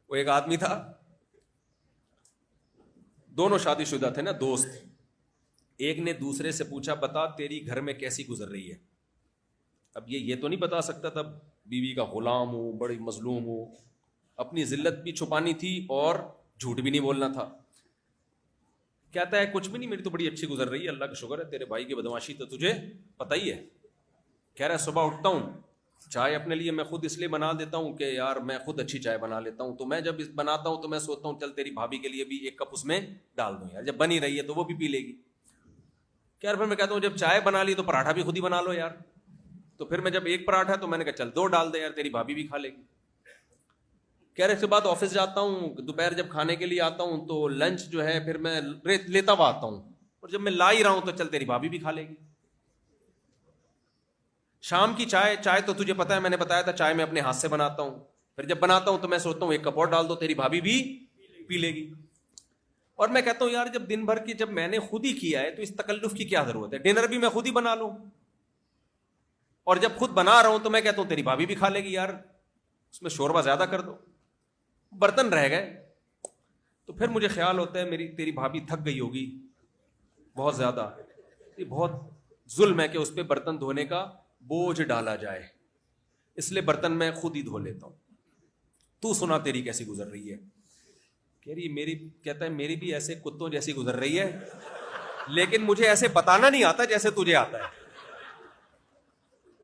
وہ ایک آدمی تھا, دونوں شادی شدہ تھے نا, دوست. ایک نے دوسرے سے پوچھا بتا تیری گھر میں کیسی گزر رہی ہے. اب یہ تو نہیں بتا سکتا تھا, بیوی کا غلام ہوں, بڑی مظلوم ہوں, اپنی ذلت بھی چھپانی تھی اور جھوٹ بھی نہیں بولنا تھا. کہتا ہے کچھ بھی نہیں, میری تو بڑی اچھی گزر رہی ہے, اللہ کا شکر ہے, تیرے بھائی کی بدماشی تو تجھے پتہ ہی ہے. کہہ رہا ہے صبح اٹھتا ہوں, چائے اپنے لیے میں خود اس لیے بنا دیتا ہوں کہ یار میں خود اچھی چائے بنا لیتا ہوں, تو میں جب بناتا ہوں تو میں سوچتا ہوں چل تیری بھابھی کے لیے بھی ایک کپ اس میں ڈال دوں یار, جب بنی رہی ہے تو وہ بھی پی لے گی. کہ یار پھر میں کہتا ہوں جب چائے بنا لی تو پراٹھا بھی خود ہی بنا لو یار, تو پھر میں جب ایک پراٹھا تو میں نے کہا چل 2 ڈال دے یار, تیری بھابھی بھی کھا لے گی. کہہ رہے اس کے بعد آفس جاتا ہوں, دوپہر جب کھانے کے لیے آتا ہوں تو لنچ جو ہے پھر میں لیتا ہوا آتا ہوں, اور جب میں لا ہی رہا ہوں تو چل تیری بھابھی بھی کھا لے گی. شام کی چائے تو تجھے پتا ہے, میں نے بتایا تھا چائے میں اپنے ہاتھ سے بناتا ہوں, پھر جب بناتا ہوں تو میں سوچتا ہوں 1 کپ اور ڈال دو, تیری بھابھی بھی پی لے گی. اور میں کہتا ہوں یار جب دن بھر کی جب میں نے خود ہی کیا ہے تو اس تکلف کی کیا ضرورت ہے, ڈنر بھی میں خود ہی بنا لوں, اور جب خود بنا رہا ہوں تو میں کہتا ہوں تیری بھابھی بھی کھا لے گی یار, اس میں شوربہ زیادہ کر دو, برتن رہ گئے. تو پھر مجھے خیال ہوتا ہے تیری بھابھی تھک گئی ہوگی بہت زیادہ, یہ بہت ظلم ہے کہ اس پہ برتن دھونے کا بوجھ ڈالا جائے, اس لیے برتن میں خود ہی دھو لیتا ہوں. تو سنا تیری کیسی گزر رہی ہے. کہتا ہے میری بھی ایسے کتوں جیسی گزر رہی ہے, لیکن مجھے ایسے بتانا نہیں آتا جیسے تجھے آتا ہے.